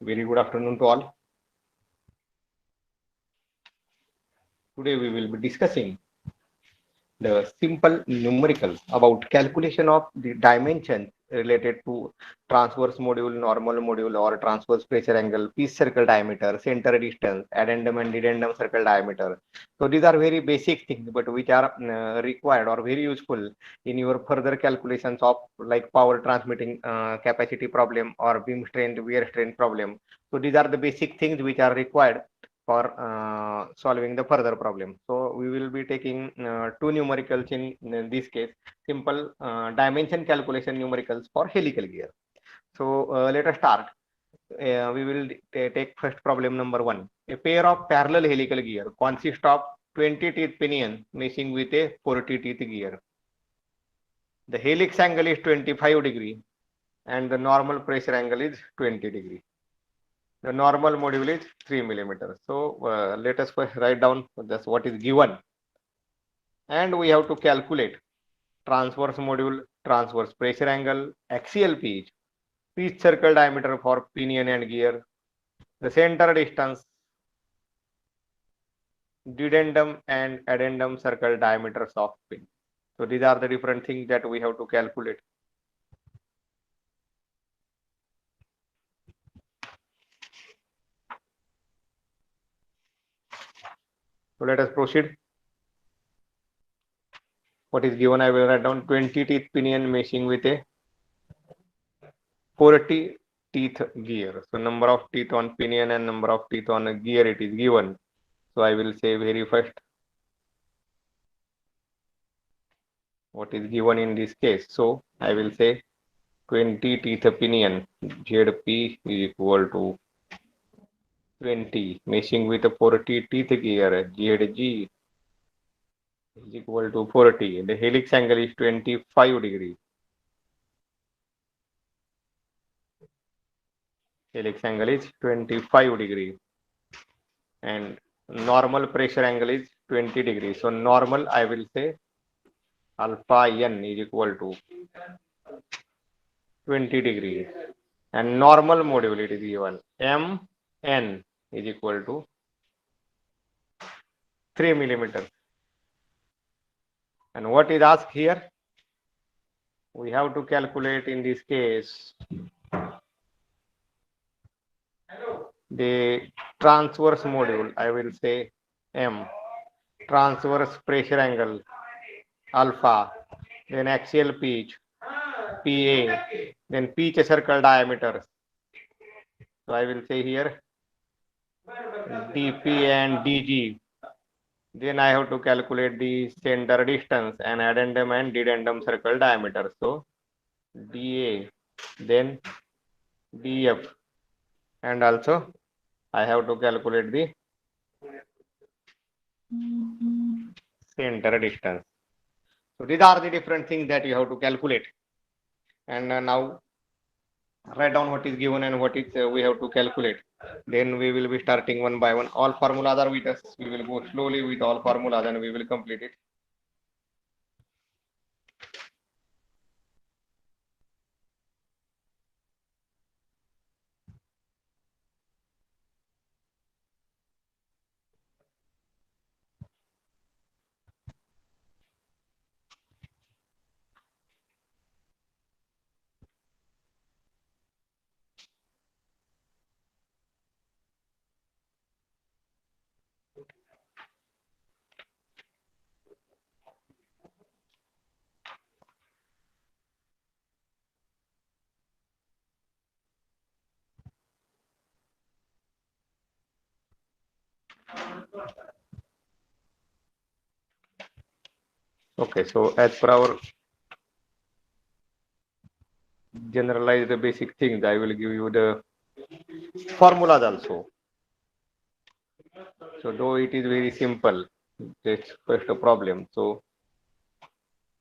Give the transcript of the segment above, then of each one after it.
Very good afternoon to all. Today we will be discussing the simple numericals about calculation of the dimensions related to transverse module, normal module, or transverse pressure angle, piece circle diameter, center distance, addendum and dedendum circle diameter. So these are very basic things, but which are required or very useful in your further calculations of like power transmitting capacity problem or beam strength, wear strength problem. So these are the basic things which are required for solving the further problem. So we will be taking two numericals in this case, simple dimension calculation numericals for helical gear. So let us start. We will take first problem number one. A pair of parallel helical gear consists of 20 teeth pinion meshing with a 40 teeth gear. The helix angle is 25 degree and the normal pressure angle is 20 degree. The normal module is 3 millimeters. So let us first write down just what is given. And we have to calculate transverse module, transverse pressure angle, axial pitch, pitch circle diameter for pinion and gear, the center distance, dedendum and addendum circle diameters of pin. So these are the different things that we have to calculate. So let us proceed. What is given, I will write down 20 teeth pinion meshing with a 40 teeth gear. So number of teeth on pinion and number of teeth on a gear it is given. So I will say very first what is given in this case. So I will say 20 teeth pinion ZP is equal to 20 meshing with a 40 teeth gear ZG is equal to 40. The helix angle is 25 degree. Helix angle is 25 degree and normal pressure angle is 20 degree. So normal I will say alpha n is equal to 20 degrees and normal module it is given mn is equal to 3 millimeters. And what is asked here? We have to calculate in this case the transverse module. I will say M, transverse pressure angle alpha, then axial pitch PA, then pitch circle diameter. So I will say here DP and DG. Then I have to calculate the center distance and addendum and dedendum circle diameter. So DA, then DF, and also I have to calculate the center distance. So these are the different things that you have to calculate. And now write down what is given and what is we have to calculate. Then we will be starting one by one. All formulas are with us. We will go slowly with all formulas and we will complete it. Okay, so as per our generalized basic things, I will give you the formulas also. So though it is very simple, it's first a problem. So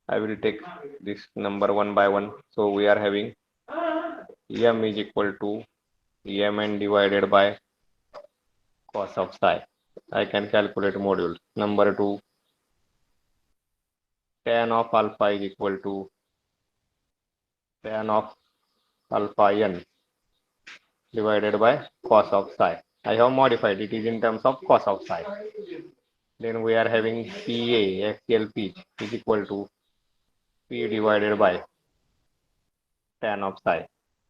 I will take this number one by one. So we are having M is equal to Mn divided by cos of psi. I can calculate modules. Number two, tan of alpha is equal to tan of alpha n. divided by cos of psi. I have modified it is in terms of cos of psi. Then we are having PA, axial pitch is equal to P divided by tan of psi.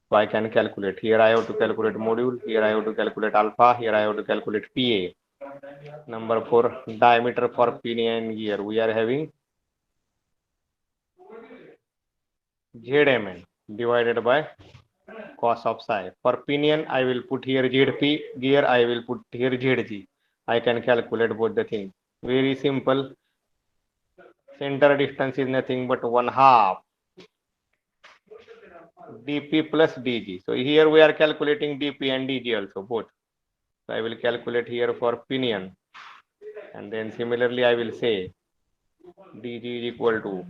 So I can calculate. Here I have to calculate module. Here I have to calculate alpha. Here I have to calculate PA. Number 4, diameter for pinion gear. We are having ZMN divided by cos of psi. For pinion, I will put here ZP. Gear, I will put here ZG. I can calculate both the things. Very simple. Center distance is nothing but 1/2 dp plus dg. So here we are calculating dp and dg also both. So I will calculate here for pinion, and then similarly I will say dg is equal to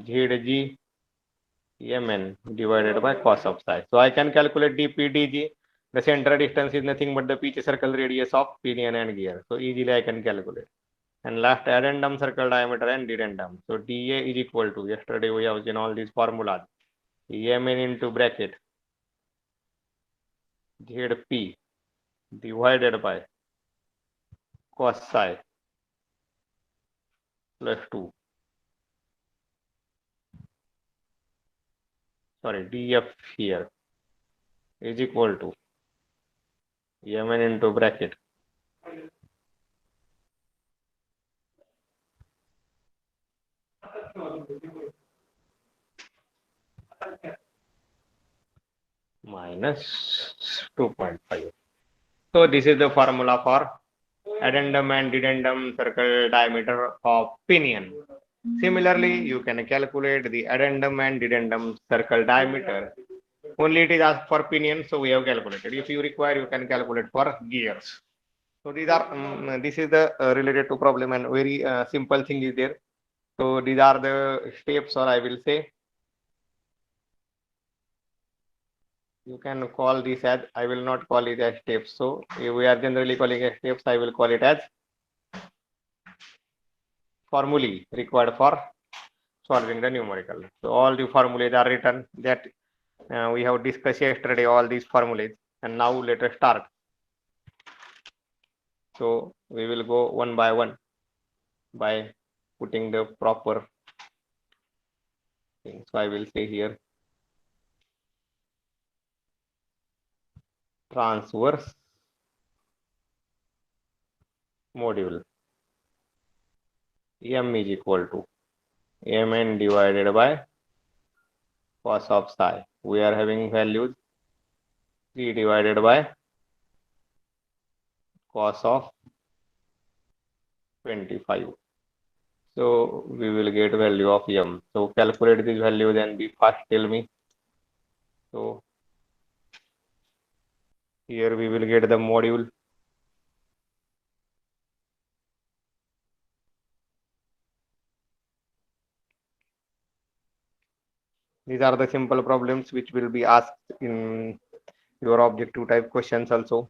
zg mn divided by cos of psi. So I can calculate dp dg. The center distance is nothing but the pitch circle radius of pinion and gear. So easily I can calculate. And last addendum circle diameter and dedendum. So dA is equal to, yesterday we have seen all these formulas. mn into bracket zp divided by cos psi plus 2. Sorry, df here is equal to mn into bracket minus 2.5. So this is the formula for addendum and dedendum circle diameter of pinion. Similarly, you can calculate the addendum and dedendum circle diameter. Only it is asked for pinion, so we have calculated. If you require, you can calculate for gears. So these are this is the related to problem, and very simple thing is there. So these are the steps, or I will say, you can call this as, I will not call it as steps. So if we are generally calling it steps, I will call it as formulae required for solving the numerical. So all the formulas are written that we have discussed yesterday, all these formulas, and now let us start. So we will go one by one by putting the proper thing. So I will say here transverse module m is equal to mn divided by cos of psi. We are having values 3 divided by cos of 25. So we will get value of m. So calculate this value, then be fast, tell me. So here we will get the module. These are the simple problems which will be asked in your objective type questions also.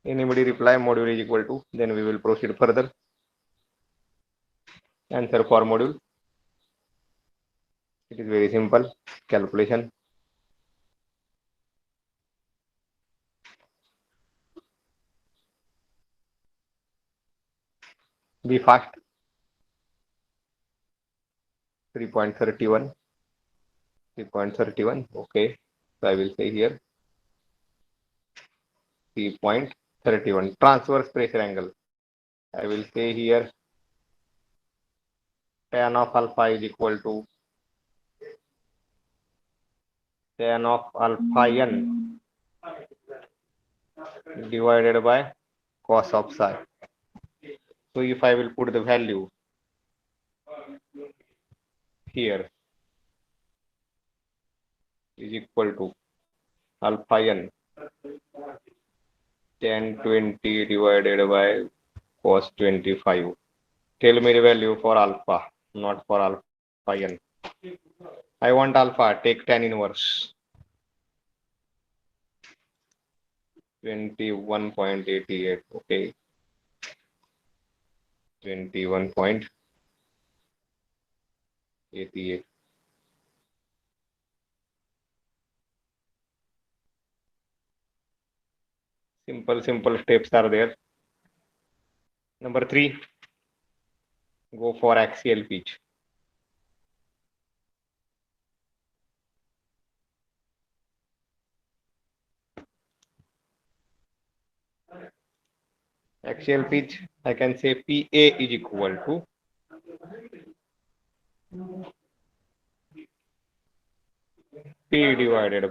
Anybody reply module is equal to, then we will proceed further. Answer for module. It is very simple calculation. Be fast. 3.31. 3.31. Okay. So I will say here 3.31. Transverse pressure angle. I will say here tan of alpha is equal to tan of alpha n divided by cos of psi. So if I will put the value here is equal to alpha n tan 20 divided by cos 25. Tell me the value for alpha, not for alpha n. I want alpha, take tan inverse. 21.88. Okay. 21.88. Simple steps are there. Number 3, go for axial pitch. Axial pitch, I can say PA is equal to P divided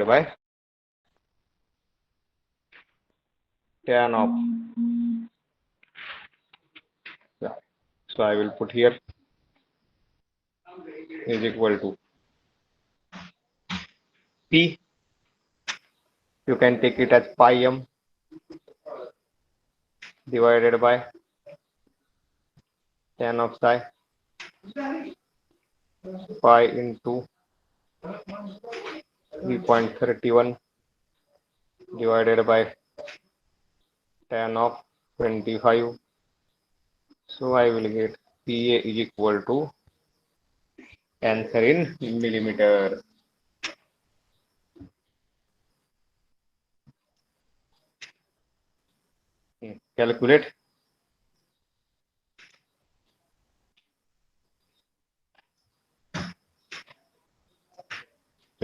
by tan of. Yeah. So I will put here is equal to P. You can take it as pi m divided by tan of psi pi into 3.31 divided by tan of 25. So I will get PA is equal to answer in millimeter. Calculate.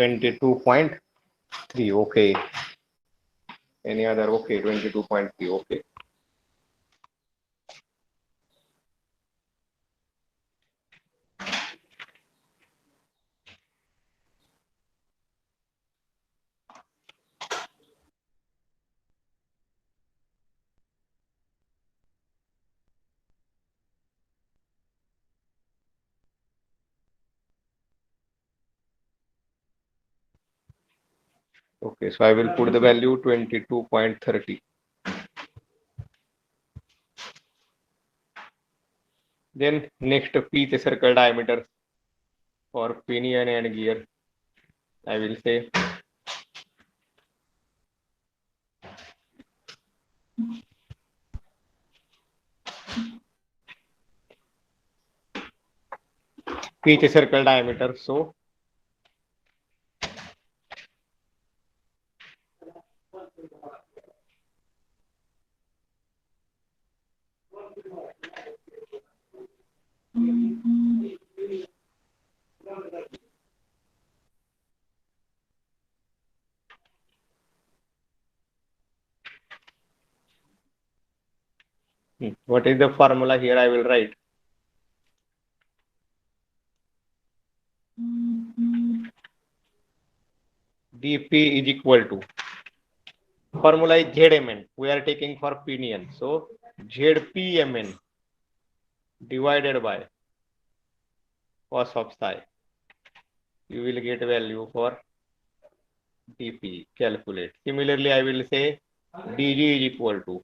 22.3. Okay. Any other? Okay. 22.3. Okay. Okay. So I will put the value 22.30. Then next pitch circle diameter for pinion and gear. I will say pitch circle diameter. So what is the formula here? I will write dp is equal to, formula is zmn. We are taking for pinion. So zpmn divided by cos of psi. You will get value for dp. Calculate. Similarly, I will say dg is equal to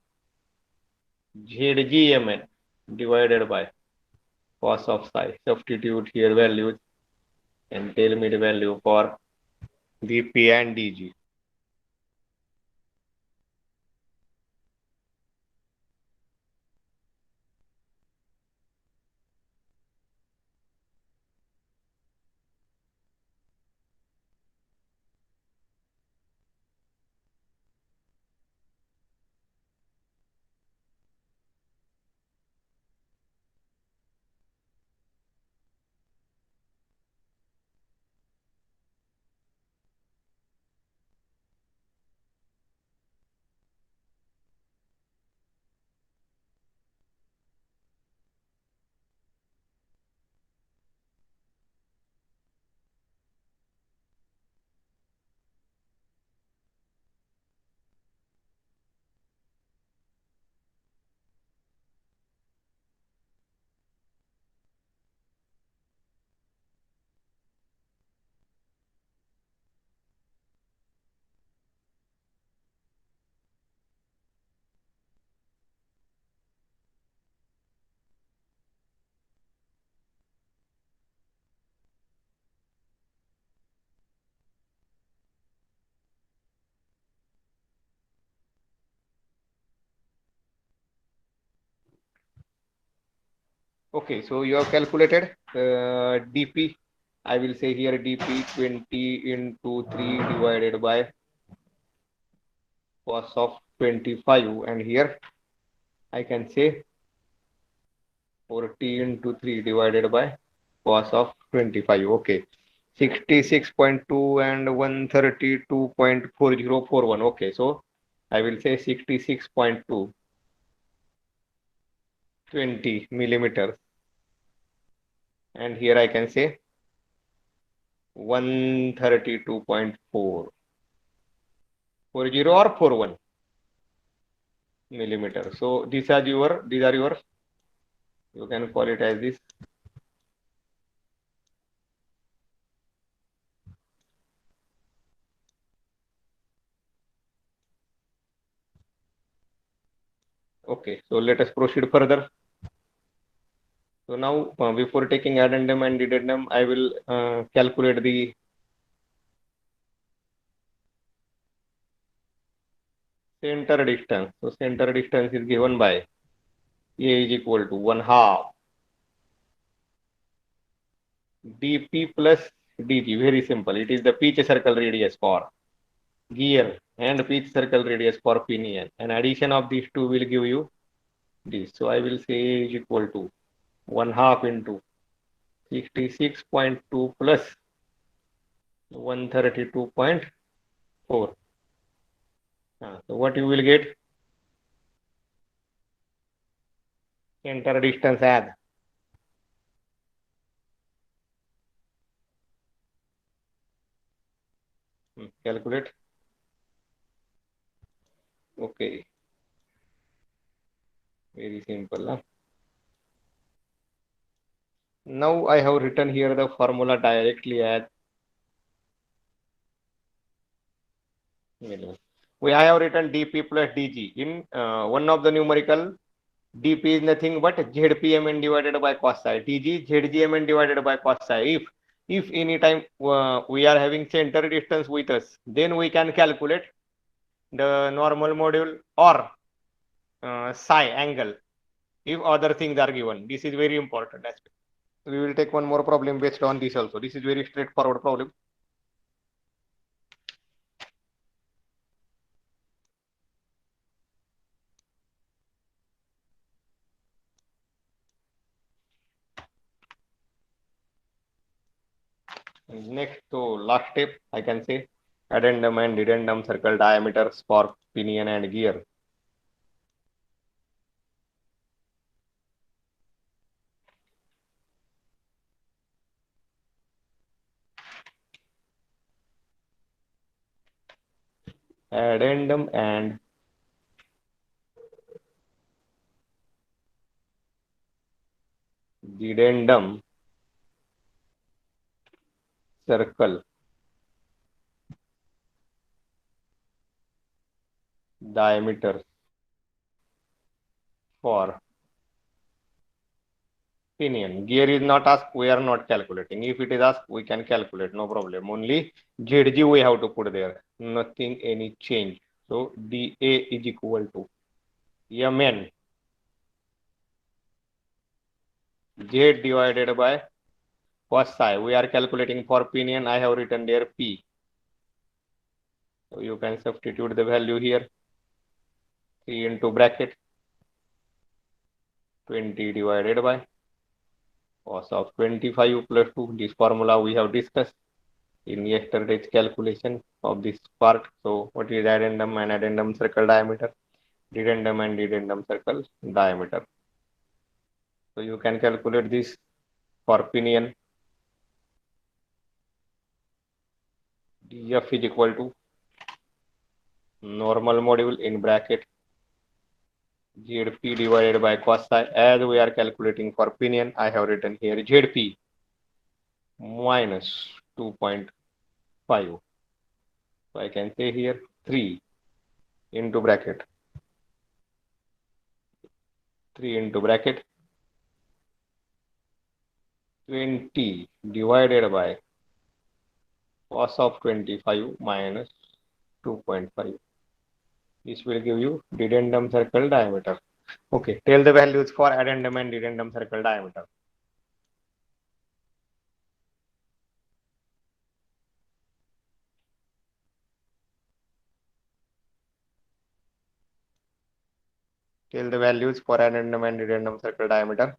zgmn divided by cos of psi. Substitute here values and tell me the value for dp and dg. Okay, so you have calculated dp. I will say here dp 20 into 3 divided by cos of 25, and here I can say 40 into 3 divided by cos of 25. Okay, 66.2 and 132.4041. Okay, so I will say 66.2 20 millimeters, and here I can say 132.440 or 41 millimeter. So these are your, you can call it as this. Okay, so let us proceed further. So now, before taking addendum and dedendum, I will calculate the center distance. So center distance is given by A is equal to 1/2 dp plus dg. Very simple. It is the pitch circle radius for gear and pitch circle radius for pinion. And addition of these two will give you this. So I will say A is equal to 1/2 into 66.2 plus 132.4. So what you will get? Center distance as calculate. Okay, very simple. Huh? Now I have written here the formula directly as I have written dp plus dg in one of the numerical. dp is nothing but zpmn divided by cos psi. dg zgmn divided by cos psi. If any time we are having center distance with us, then we can calculate the normal module or psi angle if other things are given. This is very important aspect. We will take one more problem based on this also. This is very straightforward problem. Next to last step, I can say addendum and dedendum circle diameters for pinion and gear. Addendum and dedendum circle diameters for pinion. Gear is not asked, we are not calculating. If it is asked, we can calculate, no problem. Only ZG we have to put there, nothing any change. So dA is equal to Mn Z divided by cos psi. We are calculating for pinion. I have written there P. So you can substitute the value here. 3 into bracket 20 divided by cos of 25 plus 2. This formula we have discussed in yesterday's calculation of this part. So what is addendum and addendum circle diameter? Dedendum and dedendum circle diameter. So you can calculate this for pinion. Df is equal to normal module in bracket Zp divided by cos psi. As we are calculating for pinion, I have written here Zp minus 2.5. So I can say here 3 into bracket 20 divided by cos of 25 minus 2.5. This will give you dedendum circle diameter. Okay, tell the values for addendum and dedendum circle diameter. Tell the values for addendum and dedendum circle diameter.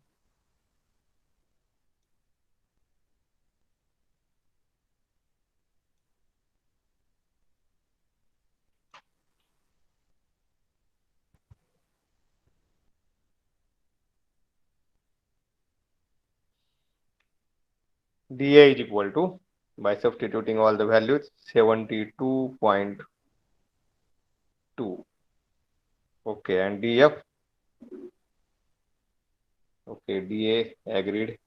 dA is equal to, by substituting all the values, 72.2. Okay, and dF, okay, dA agreed,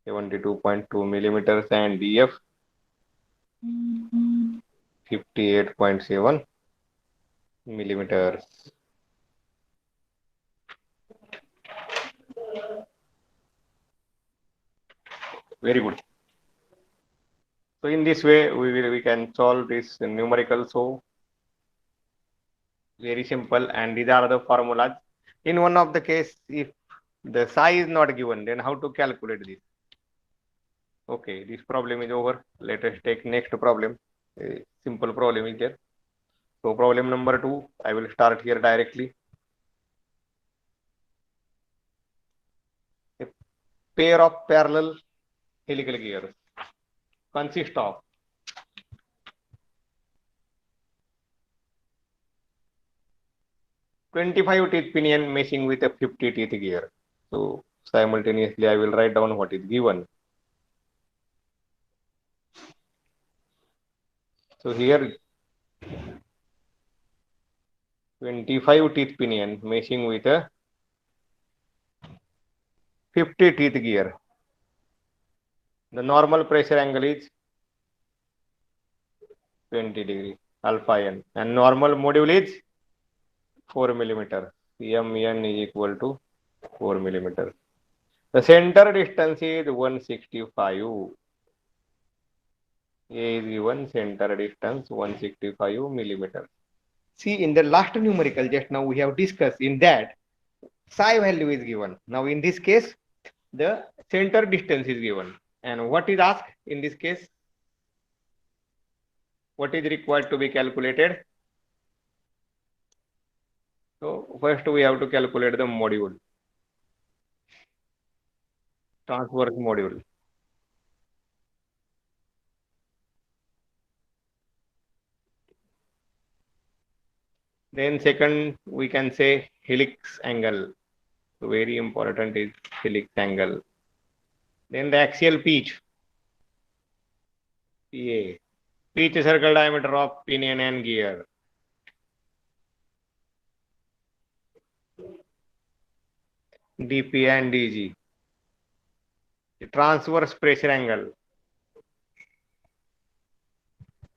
72.2 millimeters, and dF 58.7 millimeters. Very good. So in this way, we can solve this numerical. So very simple, and these are the formulas. In one of the case, if the psi is not given, then how to calculate this? Okay, this problem is over. Let us take next problem. A simple problem is there. So problem number 2, I will start here directly. A pair of parallel helical gears consist of 25 teeth pinion meshing with a 50 teeth gear. So simultaneously, I will write down what is given. So here 25 teeth pinion meshing with a 50 teeth gear. The normal pressure angle is 20 degree alpha n, and normal module is 4 millimeter. Mn is equal to 4 millimeter. The center distance is 165. A is given, center distance 165 millimeters. See, in the last numerical just now we have discussed, in that psi value is given. Now in this case, the center distance is given. And what is asked in this case? What is required to be calculated? So first we have to calculate the module, transverse module. Then second, we can say helix angle. So very important is helix angle. Then the axial pitch, PA. Pitch circle diameter of pinion and gear. DP and DG. The transverse pressure angle.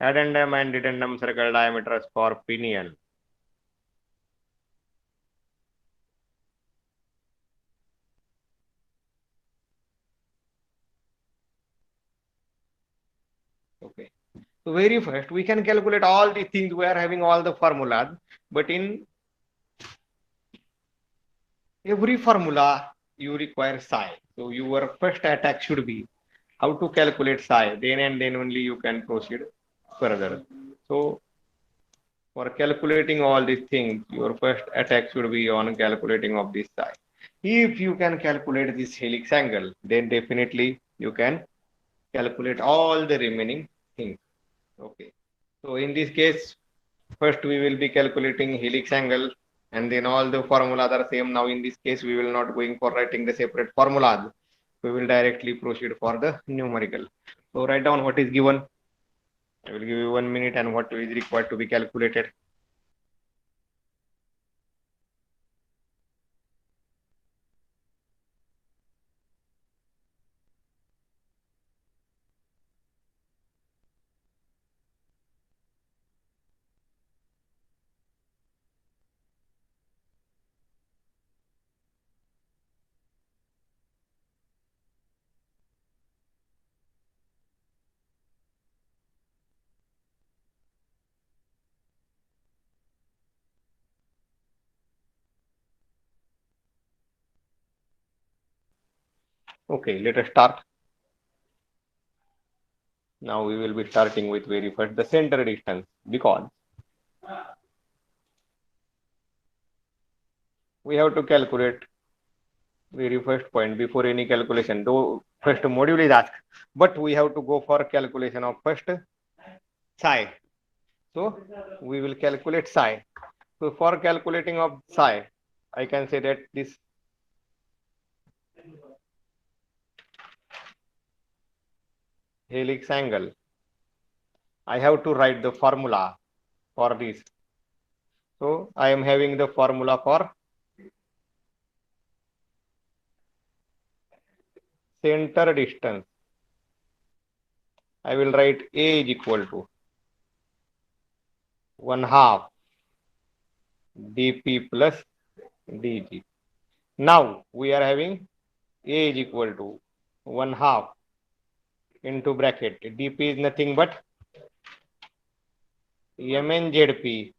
Addendum and dedendum circle diameters for pinion. Okay. So very first, we can calculate all these things. We are having all the formulas, but in every formula you require psi. So your first attack should be how to calculate psi. Then and then only you can proceed further. So for calculating all these things, your first attack should be on calculating of this psi. If you can calculate this helix angle, then definitely you can calculate all the remaining things. Okay. So in this case, first we will be calculating helix angle, and then all the formulas are same. Now in this case, we will not going for writing the separate formulas. We will directly proceed for the numerical. So write down what is given. I will give you 1 minute and what is required to be calculated. Okay, let us start. Now we will be starting with very first the center distance, because we have to calculate very first point before any calculation. Though first module is asked, but we have to go for calculation of first psi. So we will calculate psi. So for calculating of psi, I can say that this helix angle, I have to write the formula for this. So I am having the formula for center distance. I will write A is equal to 1/2 dp plus dg. Now we are having A is equal to 1/2 into bracket. dp is nothing but mnzp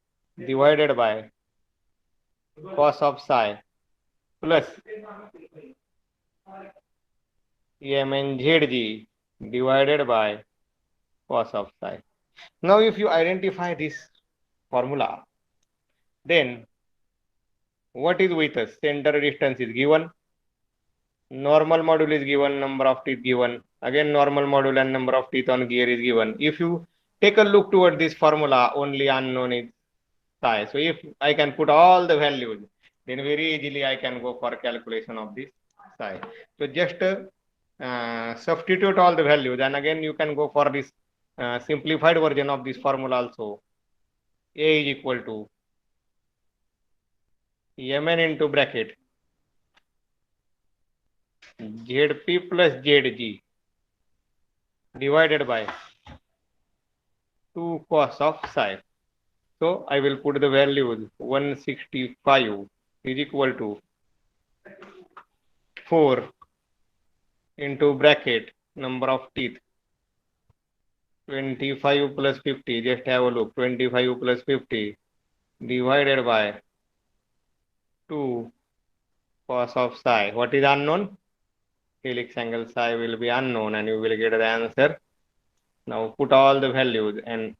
divided by cos of psi plus mnzg divided by cos of psi. Now if you identify this formula, then what is with us? Center distance is given, normal module is given, number of teeth given, again normal module and number of teeth on gear is given. If you take a look toward this formula, only unknown is psi. So if I can put all the values, then very easily I can go for calculation of this psi. So just substitute all the values, and again you can go for this simplified version of this formula also. A is equal to mn into bracket zp plus zg divided by 2 cos of psi. So I will put the values 165 is equal to 4 into bracket number of teeth 25 plus 50, just have a look, 25 plus 50 divided by 2 cos of psi. What is unknown? Helix angle psi will be unknown, and you will get the answer. Now put all the values and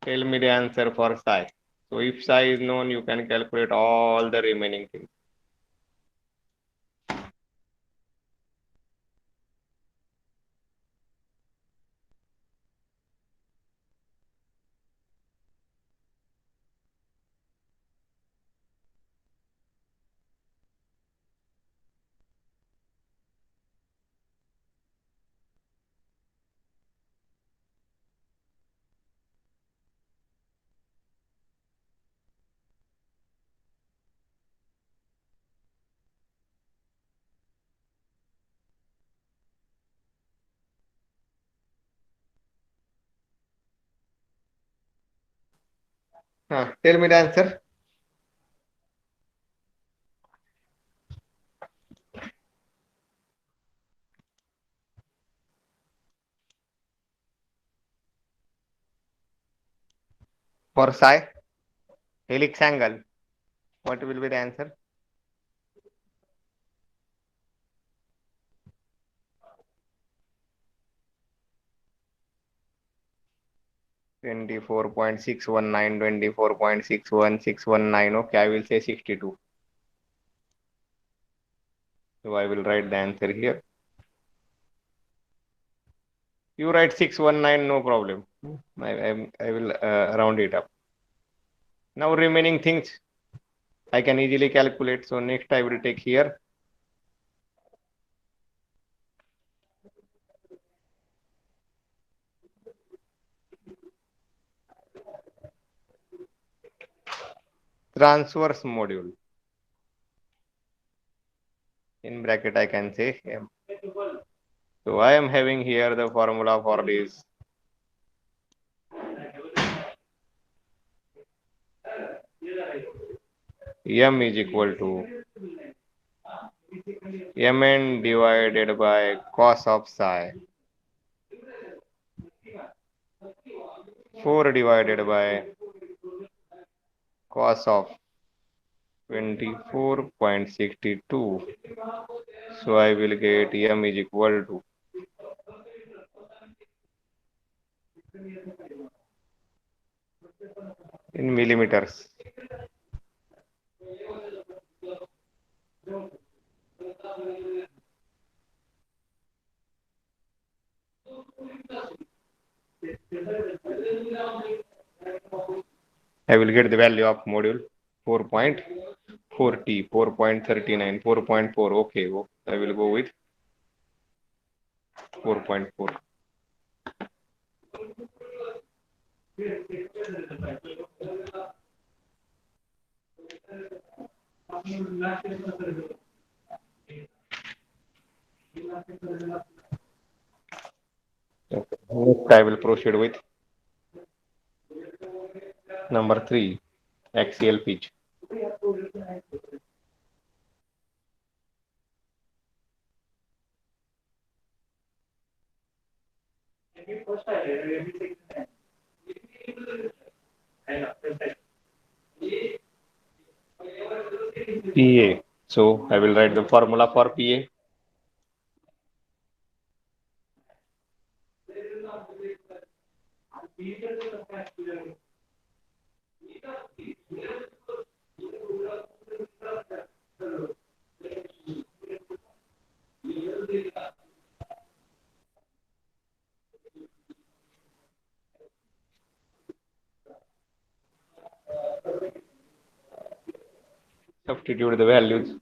tell me the answer for psi. So if psi is known, you can calculate all the remaining things. Tell me the answer. For psi, helix angle, what will be the answer? 24.619, 24.61619. Okay, I will say 62. So I will write the answer here. You write 619, no problem. I will round it up. Now remaining things I can easily calculate. So next I will take here transverse module. In bracket I can say M. So I am having here the formula for this. M is equal to Mn divided by cos of psi 4 divided by cos of 24.62. So I will get m is equal to in millimeters. I will get the value of module 4.40, 4.39, 4.4. Okay, I will go with 4.4. Okay. Next, I will proceed with number 3, axial pitch. PA. So I will write the formula for PA. Substitute the values.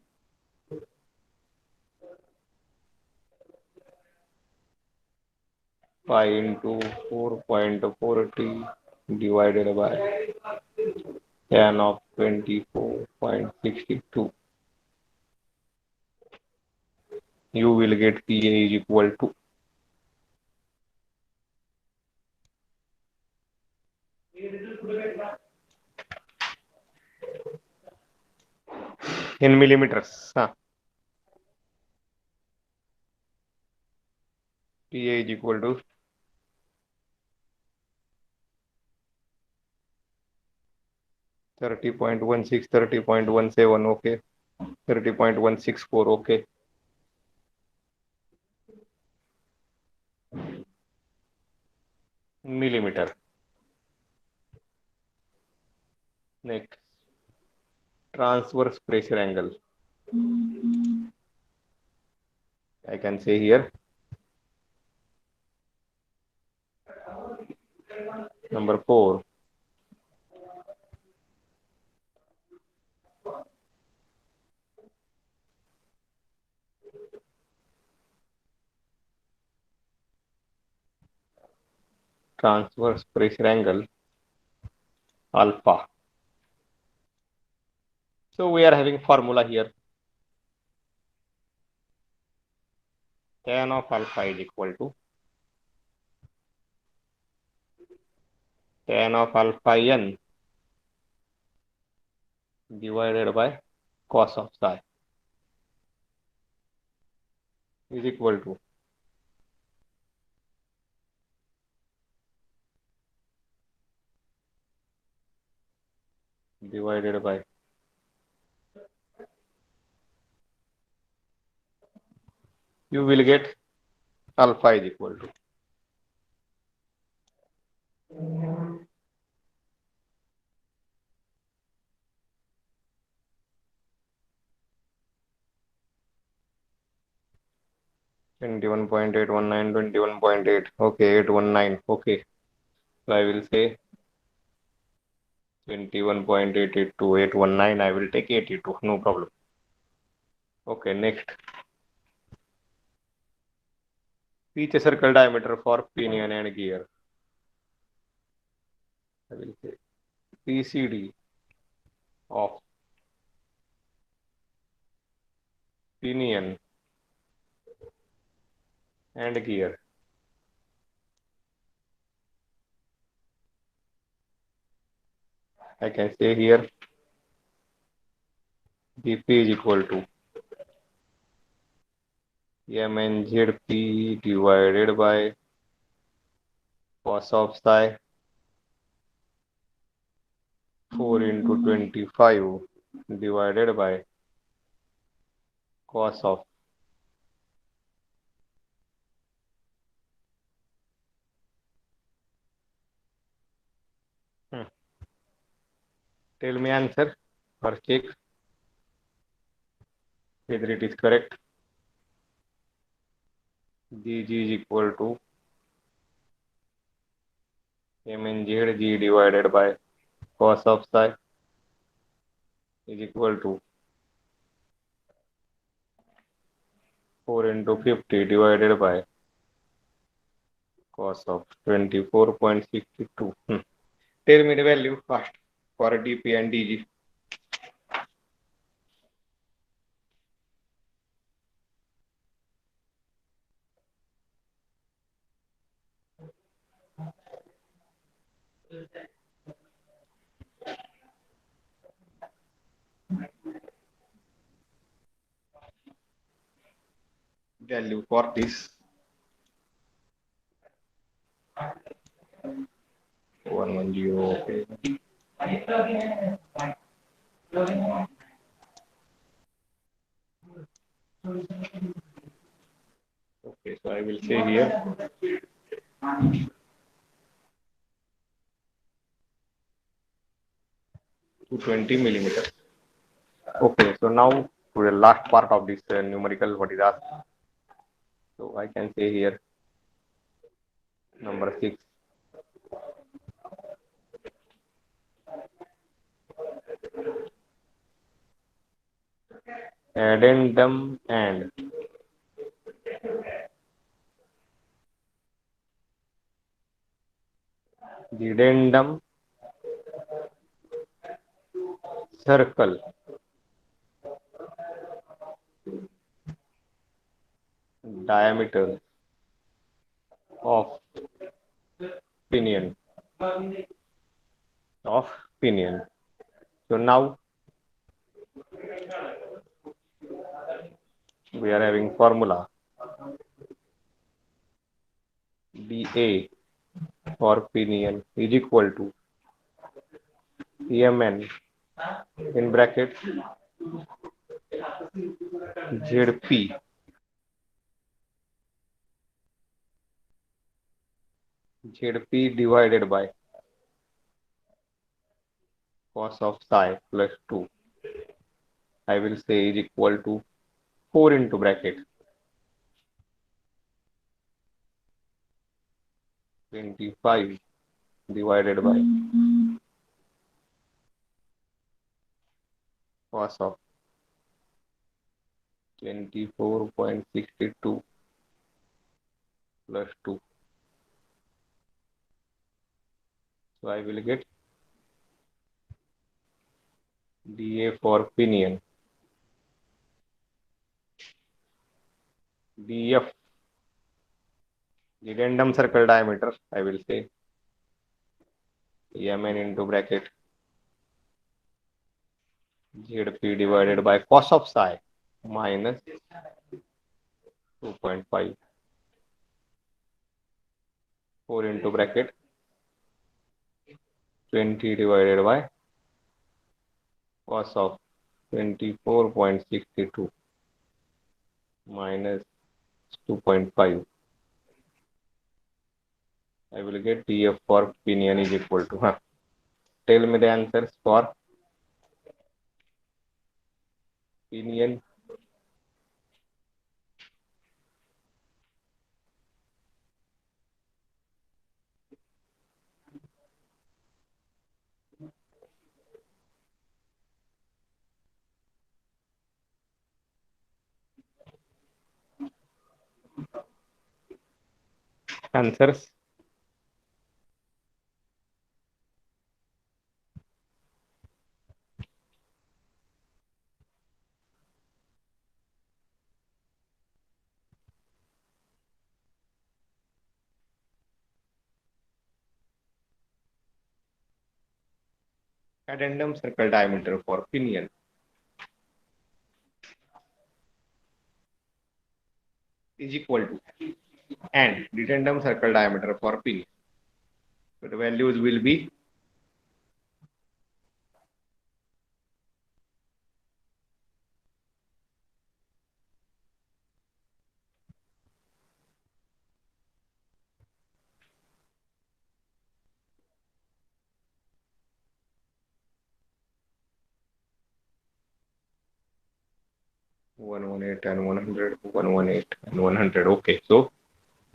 5 into 4.40 divided by tan of 24.62. You will get PA is equal to in millimeters. PA is equal to 30.16, 30.17. Okay. 30.164. Okay. Millimeter. Next, transverse pressure angle. I can say here number 4. Transverse pressure angle alpha. So we are having formula here. Tan of alpha is equal to tan of alpha n divided by cos of psi is equal to divided by you will get alpha is equal to 21.819, 21.8. Okay, 819. Okay. So I will say 21.882, 819. I will take 82. No problem. Okay, next. Pitch a circle diameter for pinion and gear. I will say PCD of pinion and gear. I can say here BP is equal to MNZP divided by cos of psi 4 into 25 divided by cos of hmm. Tell me answer or check whether it is correct. Gg is equal to mn divided by cos of psi is equal to 4 into 50 divided by cos of 24.62. Tell me the value first for dp and dg. Value for this 110. Okay. Okay, so I will say here 220 millimeters. Okay, so now to the last part of this numerical, what is asked. So I can say here number 6. Addendum and addendum circle diameter of pinion of pinion. So now we are having formula dA for pinion is equal to mn in bracket zp divided by cos of psi plus 2. I will say is equal to 4 into bracket 25 divided by cos of 24.62 plus 2. So I will get dA for pinion dF the random circle diameter. I will say mn into bracket zp divided by cos of psi minus 2.5 4 into bracket 20 divided by cos of 24.62 minus 2.5. I will get dF for pinion is equal to tell me the answers for pinion. Answers addendum circle diameter for pinion is equal to and addendum circle diameter for pinion. So the values will be 118 and 100, 118 and 100. Okay, so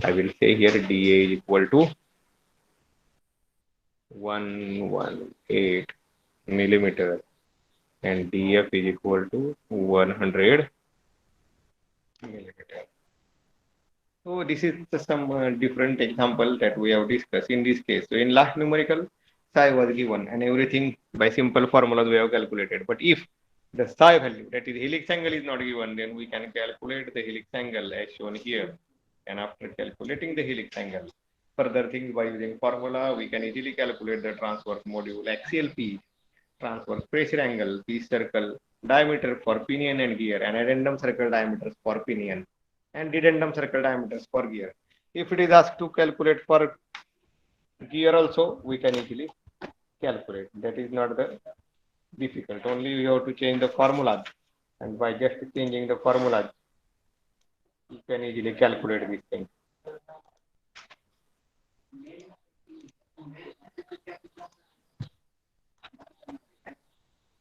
I will say here dA is equal to 118 millimeter and dF is equal to 100 millimeter. So this is some different example that we have discussed in this case. So in last numerical, psi was given and everything by simple formulas we have calculated. But if the psi value, that is helix angle, is not given, then we can calculate the helix angle as shown here. And after calculating the helix angle, further things by using formula, we can easily calculate the transverse module, axial P, transverse pressure angle, P circle, diameter for pinion and gear, and addendum circle diameters for pinion and dedendum circle diameters for gear. If it is asked to calculate for gear also, we can easily calculate. That is not the difficult. Only we have to change the formulas, and by just changing the formulas, you can easily calculate these things.